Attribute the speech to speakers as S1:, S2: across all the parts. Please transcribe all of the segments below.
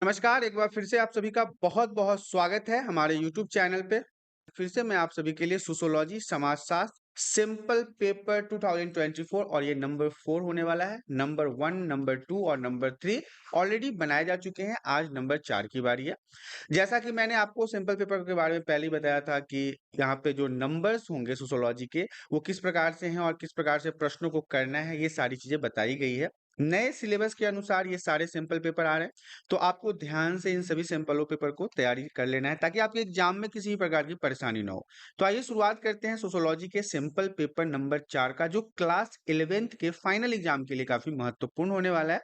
S1: नमस्कार, एक बार फिर से आप सभी का बहुत-बहुत स्वागत है हमारे यूट्यूब चैनल पे। फिर से मैं आप सभी के लिए सोशियोलॉजी, समाजशास्त्र, सिंपल पेपर 2024 और ये नंबर 4 होने वाला है। नंबर 1, नंबर 2 और नंबर 3 ऑलरेडी बनाए जा चुके हैं, आज नंबर 4 की बारी है। जैसा कि मैंने आपको सिंपल पेपर के बारे में पहले ही बताया था कि यहाँ पे जो नंबर्स होंगे सोशियोलॉजी के, वो किस प्रकार से हैं और किस प्रकार से प्रश्नों को करना है, ये सारी चीज़ें बताई गई है। नए सिलेबस के अनुसार ये सारे सिंपल पेपर आ रहे हैं। तो आपको ध्यान से इन सभी सैंपलों पेपर को तैयारी कर लेना है ताकि आपके एग्जाम में किसी भी प्रकार की परेशानी ना हो। तो आइए शुरुआत करते हैं सोशियोलॉजी के सिंपल पेपर नंबर 4 का जो क्लास 11th के फाइनल एग्जाम के लिए काफी महत्वपूर्ण होने वाला है।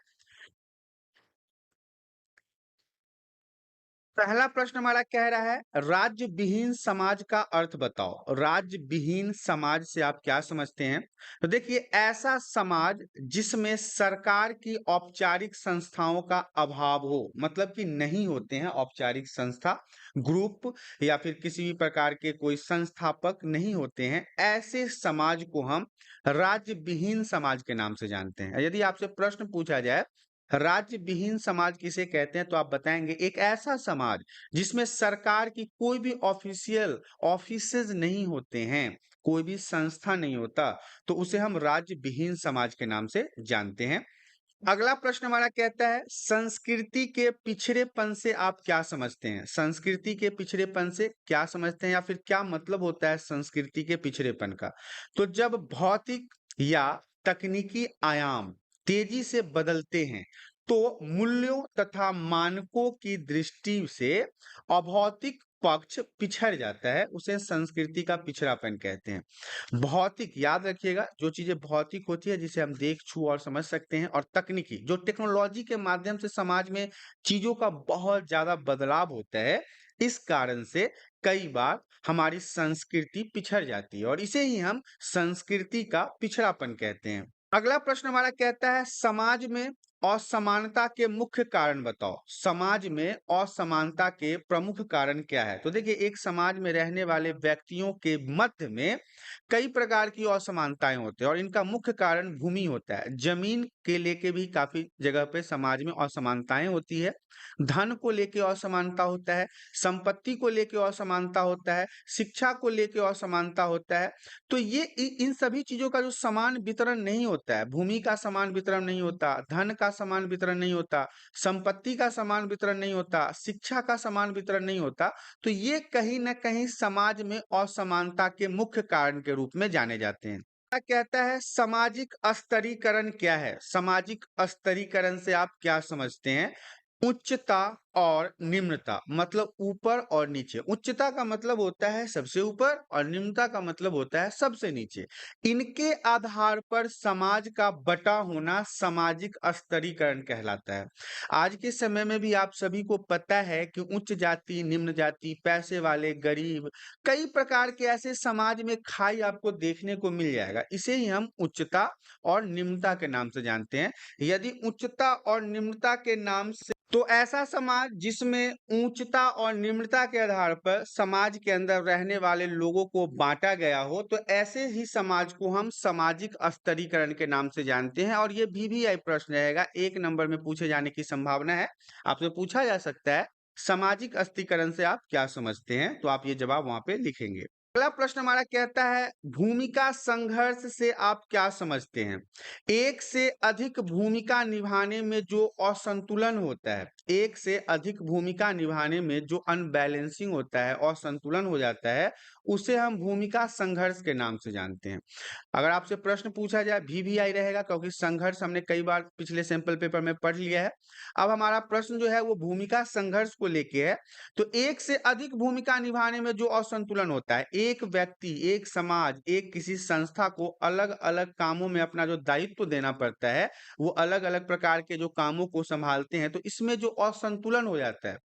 S1: पहला प्रश्न हमारा कह रहा है राज्य विहीन समाज का अर्थ बताओ। राज्य विहीन समाज से आप क्या समझते हैं? तो देखिए ऐसा समाज जिसमें सरकार की औपचारिक संस्थाओं का अभाव हो, मतलब कि नहीं होते हैं औपचारिक संस्था, ग्रुप या फिर किसी भी प्रकार के कोई संस्थापक नहीं होते हैं, ऐसे समाज को हम राज्य विहीन समाज के नाम से जानते हैं। यदि आपसे प्रश्न पूछा जाए राज्य विहीन समाज किसे कहते हैं तो आप बताएंगे एक ऐसा समाज जिसमें सरकार की कोई भी ऑफिशियल ऑफिसेज नहीं होते हैं, कोई भी संस्था नहीं होता, तो उसे हम राज्य विहीन समाज के नाम से जानते हैं। अगला प्रश्न हमारा कहता है संस्कृति के पिछड़ेपन से आप क्या समझते हैं? संस्कृति के पिछड़ेपन से क्या समझते हैं या फिर क्या मतलब होता है संस्कृति के पिछड़ेपन का? तो जब भौतिक या तकनीकी आयाम तेजी से बदलते हैं तो मूल्यों तथा मानकों की दृष्टि से अभौतिक पक्ष पिछड़ जाता है, उसे संस्कृति का पिछड़ापन कहते हैं। भौतिक याद रखिएगा, जो चीजें भौतिक होती है जिसे हम देख छू और समझ सकते हैं, और तकनीकी जो टेक्नोलॉजी के माध्यम से समाज में चीजों का बहुत ज्यादा बदलाव होता है, इस कारण से कई बार हमारी संस्कृति पिछड़ जाती है और इसे ही हम संस्कृति का पिछड़ापन कहते हैं। अगला प्रश्न हमारा कहता है समाज में असमानता के मुख्य कारण बताओ। समाज में असमानता के प्रमुख कारण क्या है? तो देखिए एक समाज में रहने वाले व्यक्तियों के मध्य में कई प्रकार की असमानताएं होती है और इनका मुख्य कारण भूमि होता है। जमीन के लेके भी काफी जगह पे समाज में असमानताएं होती है, धन को लेके असमानता होता है, संपत्ति को लेके असमानता होता है, शिक्षा को लेके असमानता होता है। तो ये इन सभी चीजों का जो समान वितरण नहीं होता है, भूमि का समान वितरण नहीं होता, धन का समान वितरण नहीं होता, संपत्ति का समान वितरण नहीं होता, शिक्षा का समान वितरण नहीं होता, तो ये कहीं ना कहीं समाज में असमानता के मुख्य कारण के रूप में जाने जाते हैं। क्या कहता है सामाजिक स्तरीकरण क्या है? सामाजिक स्तरीकरण से आप क्या समझते हैं? उच्चता और निम्नता, मतलब ऊपर और नीचे। उच्चता का मतलब होता है सबसे ऊपर और निम्नता का मतलब होता है सबसे नीचे। इनके आधार पर समाज का बटा होना सामाजिक स्तरीकरण कहलाता है। आज के समय में भी आप सभी को पता है कि उच्च जाति, निम्न जाति, पैसे वाले, गरीब, कई प्रकार के ऐसे समाज में खाई आपको देखने को मिल जाएगा। इसे ही हम उच्चता और निम्नता के नाम से जानते हैं। यदि उच्चता और निम्नता के नाम से, तो ऐसा समाज जिसमें ऊंचता और निम्नता के आधार पर समाज के अंदर रहने वाले लोगों को बांटा गया हो, तो ऐसे ही समाज को हम सामाजिक स्तरीकरण के नाम से जानते हैं। और ये VVI प्रश्न रहेगा, 1 नंबर में पूछे जाने की संभावना है। आपसे पूछा जा सकता है सामाजिक स्तरीकरण से आप क्या समझते हैं, तो आप ये जवाब वहां पे लिखेंगे। अगला प्रश्न हमारा कहता है भूमिका संघर्ष से आप क्या समझते हैं? एक से अधिक भूमिका निभाने में जो असंतुलन होता है, एक से अधिक भूमिका निभाने में जो अनबैलेंसिंग होता है, असंतुलन हो जाता है, उसे हम भूमिका संघर्ष के नाम से जानते हैं। अगर आपसे प्रश्न पूछा जाए VVI रहेगा, क्योंकि संघर्ष हमने कई बार पिछले सैंपल पेपर में पढ़ लिया है। अब हमारा प्रश्न जो है वो भूमिका संघर्ष को लेके है। तो एक से अधिक भूमिका निभाने में जो असंतुलन होता है, एक व्यक्ति, एक समाज, एक किसी संस्था को अलग अलग कामों में अपना जो दायित्व देना पड़ता है, वो अलग अलग प्रकार के जो कामों को संभालते हैं, तो इसमें जो असंतुलन हो जाता है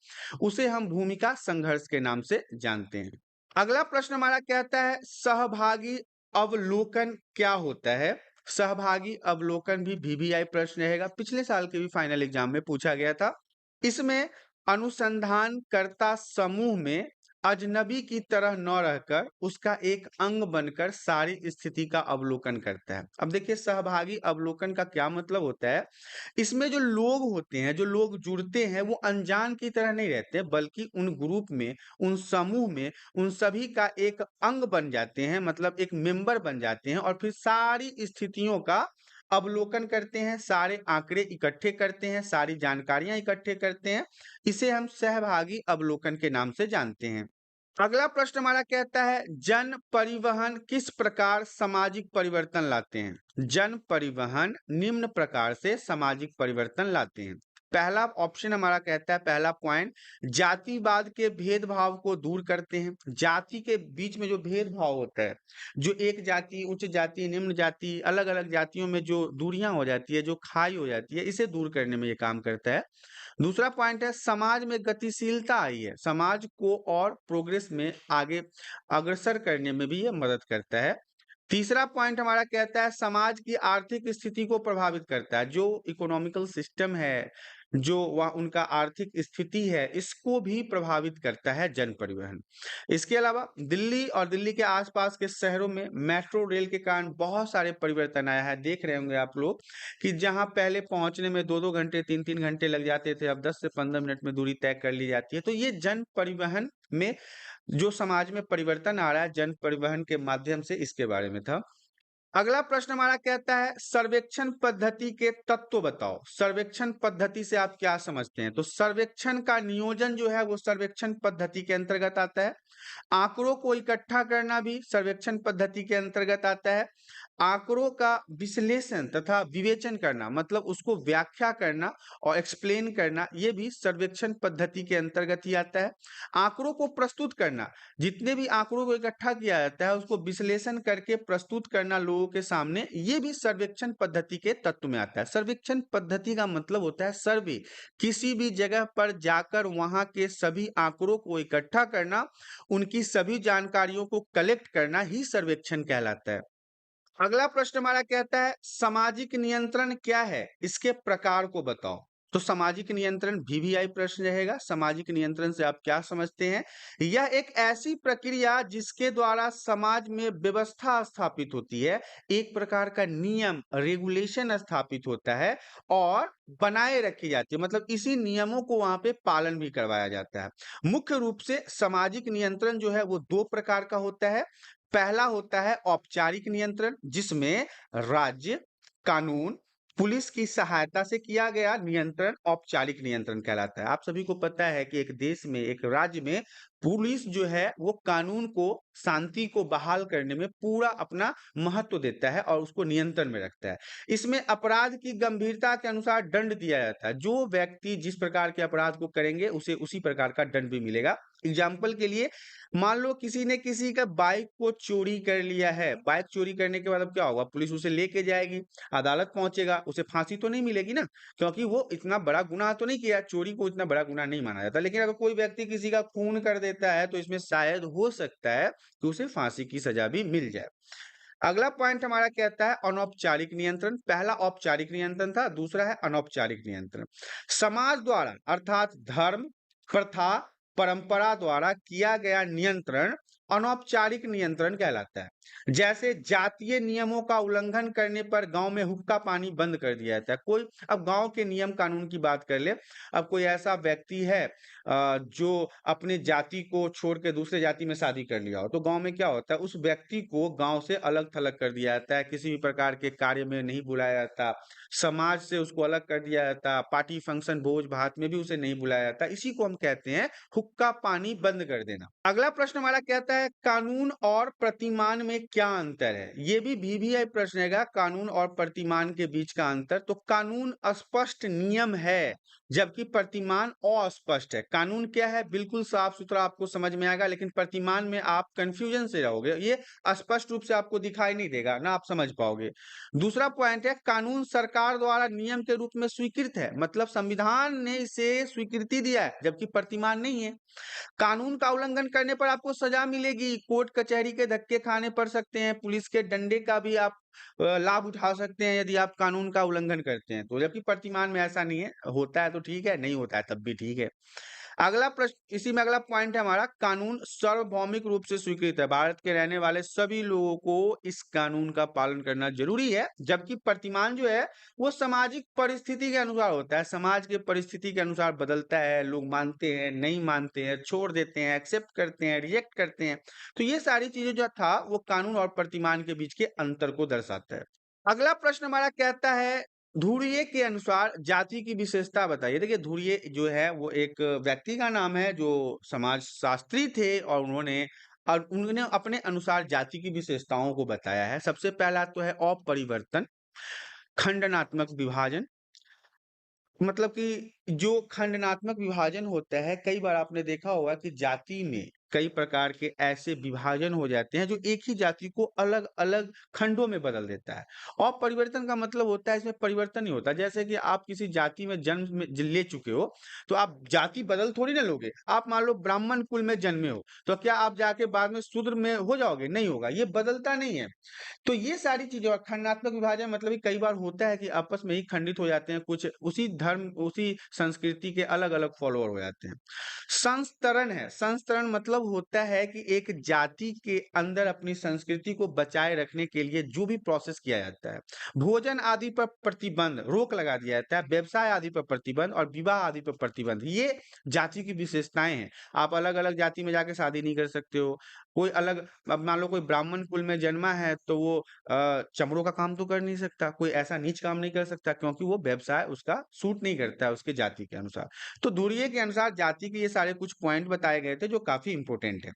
S1: उसे हम भूमिका संघर्ष के नाम से जानते हैं। अगला प्रश्न हमारा कहता है सहभागी अवलोकन क्या होता है? सहभागी अवलोकन भी VVI प्रश्न रहेगा, पिछले साल के भी फाइनल एग्जाम में पूछा गया था। इसमें अनुसंधानकर्ता समूह में अजनबी की तरह न रहकर उसका एक अंग बनकर सारी स्थिति का अवलोकन करता है। अब देखिए, सहभागी अवलोकन का क्या मतलब होता है? इसमें जो लोग होते हैं, जो लोग जुड़ते हैं, वो अनजान की तरह नहीं रहते, बल्कि उन ग्रुप में, उन समूह में, उन सभी का एक अंग बन जाते हैं, मतलब एक मेंबर बन जाते हैं और फिर सारी स्थितियों का अवलोकन करते हैं, सारे आंकड़े इकट्ठे करते हैं, सारी जानकारियां इकट्ठे करते हैं। इसे हम सहभागी अवलोकन के नाम से जानते हैं। अगला प्रश्न हमारा कहता है, जन परिवहन किस प्रकार सामाजिक परिवर्तन लाते हैं? जन परिवहन निम्न प्रकार से सामाजिक परिवर्तन लाते हैं। पहला ऑप्शन हमारा कहता है, पहला पॉइंट, जातिवाद के भेदभाव को दूर करते हैं। जाति के बीच में जो भेदभाव होता है, जो एक जाति, उच्च जाति, निम्न जाति, अलग अलग जातियों में जो दूरियां हो जाती है, जो खाई हो जाती है, इसे दूर करने में ये काम करता है। दूसरा पॉइंट है, समाज में गतिशीलता आई है, समाज को और प्रोग्रेस में आगे अग्रसर करने में भी ये मदद करता है। तीसरा पॉइंट हमारा कहता है, समाज की आर्थिक स्थिति को प्रभावित करता है। जो इकोनॉमिकल सिस्टम है, जो वह उनका आर्थिक स्थिति है, इसको भी प्रभावित करता है जन परिवहन। इसके अलावा दिल्ली और दिल्ली के आसपास के शहरों में मेट्रो रेल के कारण बहुत सारे परिवर्तन आया है। देख रहे होंगे आप लोग कि जहां पहले पहुंचने में 2-2 घंटे, 3-3 घंटे लग जाते थे, अब 10 से 15 मिनट में दूरी तय कर ली जाती है। तो ये जन परिवहन में जो समाज में परिवर्तन आ रहा है, जन परिवहन के माध्यम से, इसके बारे में था। अगला प्रश्न हमारा कहता है, सर्वेक्षण पद्धति के तत्व बताओ। सर्वेक्षण पद्धति से आप क्या समझते हैं? तो सर्वेक्षण का नियोजन जो है वो सर्वेक्षण पद्धति के अंतर्गत आता है। आंकड़ों को इकट्ठा करना भी सर्वेक्षण पद्धति के अंतर्गत आता है। आंकड़ों का विश्लेषण तथा विवेचन करना, मतलब उसको व्याख्या करना और एक्सप्लेन करना, ये भी सर्वेक्षण पद्धति के अंतर्गत ही आता है। आंकड़ों को प्रस्तुत करना, जितने भी आंकड़ों को इकट्ठा किया जाता है उसको विश्लेषण करके प्रस्तुत करना लोगों के सामने, ये भी सर्वेक्षण पद्धति के तत्व में आता है। सर्वेक्षण पद्धति का मतलब होता है सर्वे, किसी भी जगह पर जाकर वहां के सभी आंकड़ों को इकट्ठा करना, उनकी सभी जानकारियों को कलेक्ट करना ही सर्वेक्षण कहलाता है। अगला प्रश्न हमारा कहता है, सामाजिक नियंत्रण क्या है, इसके प्रकार को बताओ। तो सामाजिक नियंत्रण वीवीआई प्रश्न रहेगा। सामाजिक नियंत्रण से आप क्या समझते हैं? यह एक ऐसी प्रक्रिया जिसके द्वारा समाज में व्यवस्था स्थापित होती है, एक प्रकार का नियम, रेगुलेशन स्थापित होता है और बनाए रखी जाती है, मतलब इसी नियमों को वहां पे पालन भी करवाया जाता है। मुख्य रूप से सामाजिक नियंत्रण जो है वो दो प्रकार का होता है। पहला होता है औपचारिक नियंत्रण, जिसमें राज्य, कानून, पुलिस की सहायता से किया गया नियंत्रण औपचारिक नियंत्रण कहलाता है। आप सभी को पता है कि एक देश में, एक राज्य में पुलिस जो है वो कानून को, शांति को बहाल करने में पूरा अपना महत्व देता है और उसको नियंत्रण में रखता है। इसमें अपराध की गंभीरता के अनुसार दंड दिया जाता है। जो व्यक्ति जिस प्रकार के अपराध को करेंगे उसे उसी प्रकार का दंड भी मिलेगा। एग्जाम्पल के लिए, मान लो किसी ने किसी का बाइक को चोरी कर लिया है। बाइक चोरी करने के बाद अब क्या होगा? पुलिस उसे लेके जाएगी, अदालत पहुंचेगा, उसे फांसी तो नहीं मिलेगी ना, क्योंकि वो इतना बड़ा गुनाह तो नहीं किया। चोरी को इतना बड़ा गुनाह नहीं माना जाता। लेकिन अगर कोई व्यक्ति किसी का खून कर देता है तो इसमें शायद हो सकता है कि उसे फांसी की सजा भी मिल जाए। अगला पॉइंट हमारा कहता है अनौपचारिक नियंत्रण। पहला औपचारिक नियंत्रण था, दूसरा है अनौपचारिक नियंत्रण। समाज द्वारा, अर्थात धर्म, प्रथा, परंपरा द्वारा किया गया नियंत्रण अनौपचारिक नियंत्रण कहलाता है। जैसे जातीय नियमों का उल्लंघन करने पर गांव में हुक्का पानी बंद कर दिया जाता है। कोई, अब गांव के नियम कानून की बात कर ले, अब कोई ऐसा व्यक्ति है जो अपने जाति को छोड़ के दूसरे जाति में शादी कर लिया हो, तो गांव में क्या होता है? उस व्यक्ति को गांव से अलग थलग कर दिया जाता है, किसी भी प्रकार के कार्य में नहीं बुलाया जाता, समाज से उसको अलग कर दिया जाता, पार्टी फंक्शन भोज भात में भी उसे नहीं बुलाया जाता। इसी को हम कहते हैं हुक्का पानी बंद कर देना। अगला प्रश्न हमारा कहता है, कानून और प्रतिमान में क्या अंतर है? ये भी वीवीआई प्रश्न है, कानून और प्रतिमान के बीच का अंतर। तो कानून स्पष्ट नियम है, जबकि प्रतिमान अस्पष्ट है। कानून क्या है? बिल्कुल साफ सुथरा आपको समझ में आएगा, लेकिन प्रतिमान में आप कंफ्यूजन से रहोगे, ये स्पष्ट रूप से आपको दिखाई नहीं देगा, ना आप समझ पाओगे। दूसरा पॉइंट है, कानून सरकार द्वारा नियम के रूप में स्वीकृत है, मतलब संविधान ने इसे स्वीकृति दिया है, जबकि प्रतिमान नहीं है। कानून का उल्लंघन करने पर आपको सजा मिलेगी, कोर्ट कचहरी के धक्के खाने पड़ सकते हैं, पुलिस के डंडे का भी आप लाभ उठा सकते हैं यदि आप कानून का उल्लंघन करते हैं तो। जबकि प्रतिमान में ऐसा नहीं है, होता है तो ठीक है, नहीं होता है तब भी ठीक है। अगला प्रश्न, इसी में अगला पॉइंट है हमारा, कानून सार्वभौमिक रूप से स्वीकृत है। भारत के रहने वाले सभी लोगों को इस कानून का पालन करना जरूरी है। जबकि प्रतिमान जो है वो सामाजिक परिस्थिति के अनुसार होता है, समाज के परिस्थिति के अनुसार बदलता है। लोग मानते हैं, नहीं मानते हैं, छोड़ देते हैं, एक्सेप्ट करते हैं, रिजेक्ट करते हैं। तो ये सारी चीजें जो था वो कानून और प्रतिमान के बीच के अंतर को दर्शाता है। अगला प्रश्न हमारा कहता है, धुरिये के अनुसार जाति की विशेषता बताइए। देखिए, धुरिये जो है वो एक व्यक्ति का नाम है जो समाजशास्त्री थे, और उन्होंने अपने अनुसार जाति की विशेषताओं को बताया है। सबसे पहला तो है अपरिवर्तन, खंडनात्मक विभाजन। मतलब कि जो खंडनात्मक विभाजन होता है, कई बार आपने देखा होगा कि जाति में कई प्रकार के ऐसे विभाजन हो जाते हैं जो एक ही जाति को अलग अलग खंडों में बदल देता है। और परिवर्तन का मतलब होता है इसमें परिवर्तन ही होता है। जैसे कि आप किसी जाति में जन्म में ले चुके हो, तो आप जाति बदल थोड़ी ना लोगे। आप मान लो ब्राह्मण कुल में जन्मे हो, तो क्या आप जाके बाद में शूद्र में हो जाओगे? नहीं होगा, ये बदलता नहीं है। तो ये सारी चीजें, और खंडात्मक विभाजन मतलब कि कई बार होता है कि आपस में ही खंडित हो जाते हैं, कुछ उसी धर्म उसी संस्कृति के अलग अलग फॉलोअर हो जाते हैं। संस्तरण है, संस्तरण मतलब होता है कि एक जाति के अंदर अपनी संस्कृति को बचाए रखने के लिए जो भी प्रोसेस किया जाता है, भोजन आदि पर प्रतिबंध, रोक लगा दिया जाता है, व्यवसाय आदि पर प्रतिबंध और विवाह आदि पर प्रतिबंध, ये जाति की विशेषताएं हैं। आप अलग अलग जाति में जाके शादी नहीं कर सकते हो। कोई अलग, अब मान लो कोई ब्राह्मण कुल में जन्मा है तो वो चमड़ों का काम तो कर नहीं सकता, कोई ऐसा नीच काम नहीं कर सकता, क्योंकि वो व्यवसाय उसका सूट नहीं करता है उसके जाति के अनुसार। तो धुरिये के अनुसार जाति के ये सारे कुछ पॉइंट बताए गए थे जो काफी इंपॉर्टेंट है।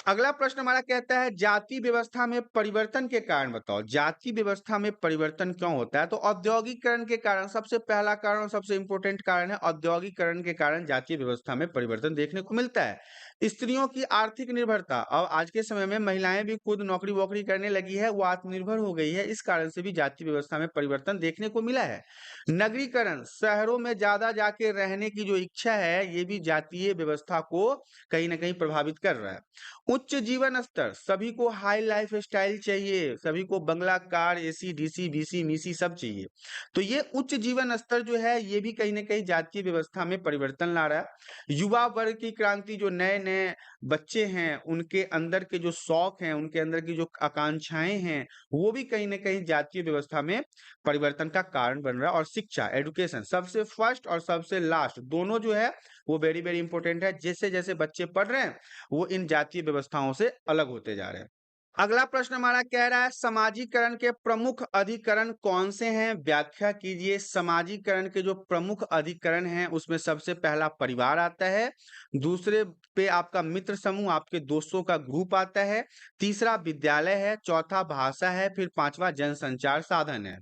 S1: अगला प्रश्न हमारा कहता है, जाति व्यवस्था में परिवर्तन के कारण बताओ। जाति व्यवस्था में परिवर्तन क्यों होता है? तो औद्योगिकरण के कारण, सबसे पहला कारण और सबसे इंपॉर्टेंट कारण है औद्योगिकरण के कारण जातीय व्यवस्था में परिवर्तन देखने को मिलता है। स्त्रियों की आर्थिक निर्भरता, और आज के समय में महिलाएं भी खुद नौकरी वोकरी करने लगी है, वो आत्मनिर्भर हो गई है, इस कारण से भी जातीय व्यवस्था में परिवर्तन देखने को मिला है। नगरीकरण, शहरों में ज्यादा जाके रहने की जो इच्छा है, ये भी जातीय व्यवस्था को कहीं ना कहीं प्रभावित कर रहा है। उच्च जीवन स्तर, सभी को हाई लाइफ स्टाइल चाहिए, सभी को बंगला, कार, एसी, डीसी, बीसी, मीसी सब चाहिए। तो ये उच्च जीवन स्तर जो है ये भी कहीं ना कहीं जातीय व्यवस्था में परिवर्तन ला रहा है। युवा वर्ग की क्रांति, जो नए नए बच्चे हैं उनके अंदर के जो शौक हैं, उनके अंदर की जो आकांक्षाएं हैं, वो भी कहीं ना कहीं जातीय व्यवस्था में परिवर्तन का कारण बन रहा है। और शिक्षा, एडुकेशन, सबसे फर्स्ट और सबसे लास्ट दोनों जो है वो वेरी वेरी इंपॉर्टेंट है। जैसे जैसे बच्चे पढ़ रहे हैं वो इन जातीय व्यवस्थाओं से अलग होते जा रहे हैं। अगला प्रश्न हमारा कह रहा है, समाजीकरण के प्रमुख अधिकरण कौन से हैं? व्याख्या कीजिए। समाजीकरण के जो प्रमुख अधिकरण हैं उसमें सबसे पहला परिवार आता है, दूसरे पे आपका मित्र समूह, आपके दोस्तों का ग्रुप आता है, तीसरा विद्यालय है, चौथा भाषा है, फिर पांचवा जनसंचार साधन है।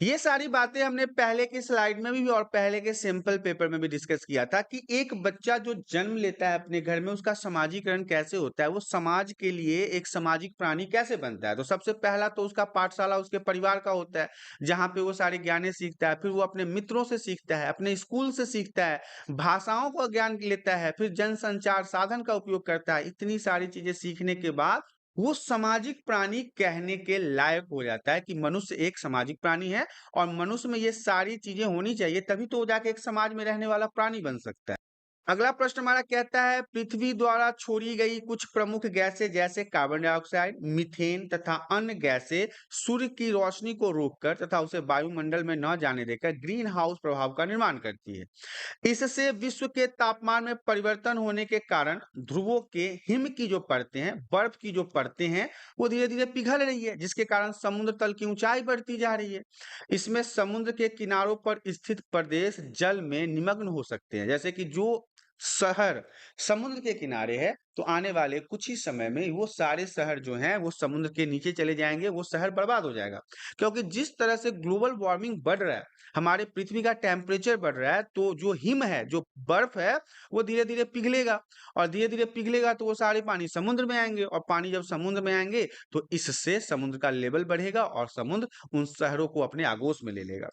S1: ये सारी बातें हमने पहले की स्लाइड में भी और पहले के सैंपल पेपर में भी डिस्कस किया था कि एक बच्चा जो जन्म लेता है अपने घर में, उसका समाजीकरण कैसे होता है, वो समाज के लिए एक सामाजिक प्राणी कैसे बनता है। तो सबसे पहला तो उसका पाठशाला उसके परिवार का होता है, जहाँ पे वो सारे ज्ञानें सीखता है, फिर वो अपने मित्रों से सीखता है, अपने स्कूल से सीखता है, भाषाओं का ज्ञान लेता है, फिर जनसंचार साधन का उपयोग करता है। इतनी सारी चीजें सीखने के बाद वो सामाजिक प्राणी कहने के लायक हो जाता है कि मनुष्य एक सामाजिक प्राणी है, और मनुष्य में ये सारी चीजें होनी चाहिए, तभी तो वो जाके एक समाज में रहने वाला प्राणी बन सकता है। अगला प्रश्न हमारा कहता है, पृथ्वी द्वारा छोड़ी गई कुछ प्रमुख गैसें जैसे कार्बन डाइऑक्साइड, मीथेन तथा अन्य गैसें सूर्य की रोशनी को रोककर तथा उसे वायुमंडल में न जाने देकर ग्रीन हाउस प्रभाव का निर्माण करती है। इससे विश्व के तापमान में परिवर्तन होने के कारण ध्रुवों के हिम की जो परतें हैं, बर्फ की जो परतें हैं, वो धीरे धीरे पिघल रही है, जिसके कारण समुद्र तल की ऊंचाई बढ़ती जा रही है। इसमें समुद्र के किनारों पर स्थित प्रदेश जल में निमग्न हो सकते हैं। जैसे कि जो शहर समुद्र के किनारे है, तो आने वाले कुछ ही समय में वो सारे शहर जो हैं वो समुद्र के नीचे चले जाएंगे, वो शहर बर्बाद हो जाएगा। क्योंकि जिस तरह से ग्लोबल वार्मिंग बढ़ रहा है, हमारे पृथ्वी का टेम्परेचर बढ़ रहा है, तो जो हिम है, जो बर्फ है, वो धीरे धीरे पिघलेगा, और धीरे धीरे पिघलेगा तो वो सारे पानी समुद्र में आएंगे, और पानी जब समुद्र में आएंगे तो इससे समुद्र का लेवल बढ़ेगा और समुद्र उन शहरों को अपने आगोश में ले लेगा।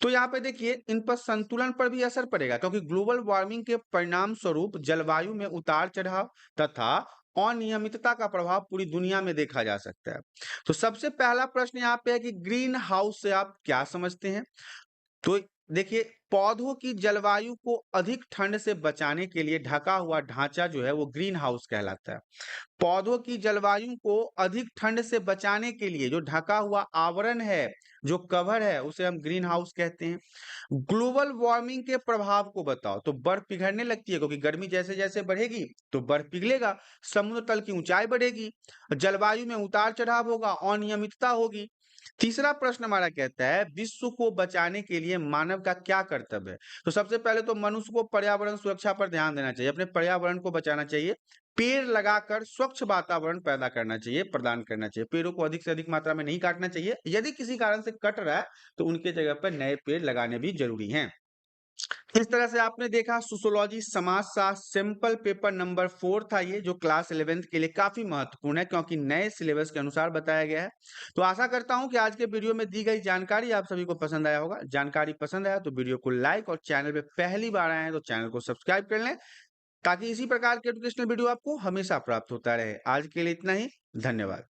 S1: तो यहाँ पे देखिए इन पर संतुलन पर भी असर पड़ेगा, क्योंकि ग्लोबल वार्मिंग के परिणाम स्वरूप जलवायु में उतार चढ़ाव तथा अनियमितता का प्रभाव पूरी दुनिया में देखा जा सकता है। तो सबसे पहला प्रश्न यहाँ पे है कि ग्रीन हाउस से आप क्या समझते हैं? तो देखिए, पौधों की जलवायु को अधिक ठंड से बचाने के लिए ढका हुआ ढांचा जो है वो ग्रीन हाउस कहलाता है। पौधों की जलवायु को अधिक ठंड से बचाने के लिए जो ढका हुआ आवरण है, जो कवर है, उसे हम ग्रीन हाउस कहते हैं। ग्लोबल वार्मिंग के प्रभाव को बताओ, तो बर्फ पिघलने लगती है क्योंकि गर्मी जैसे जैसे बढ़ेगी तो बर्फ पिघलेगा, समुद्र तल की ऊंचाई बढ़ेगी, जलवायु में उतार चढ़ाव होगा, अनियमितता होगी। तीसरा प्रश्न हमारा कहता है विश्व को बचाने के लिए मानव का क्या कर्तव्य है। तो सबसे पहले तो मनुष्य को पर्यावरण सुरक्षा पर ध्यान देना चाहिए, अपने पर्यावरण को बचाना चाहिए, पेड़ लगाकर स्वच्छ वातावरण पैदा करना चाहिए, प्रदान करना चाहिए। पेड़ों को अधिक से अधिक मात्रा में नहीं काटना चाहिए, यदि किसी कारण से कट रहा है तो उनके जगह पर नए पेड़ लगाने भी जरूरी हैं। इस तरह से आपने देखा सोशियोलॉजी समाजशास्त्र सिंपल पेपर नंबर 4 था ये, जो क्लास 11th के लिए काफी महत्वपूर्ण है क्योंकि नए सिलेबस के अनुसार बताया गया है। तो आशा करता हूं कि आज के वीडियो में दी गई जानकारी आप सभी को पसंद आया होगा। जानकारी पसंद आया तो वीडियो को लाइक और चैनल पे पहली बार आए हैं तो चैनल को सब्सक्राइब कर लें ताकि इसी प्रकार के एजुकेशनल वीडियो आपको हमेशा प्राप्त होता रहे। आज के लिए इतना ही। धन्यवाद।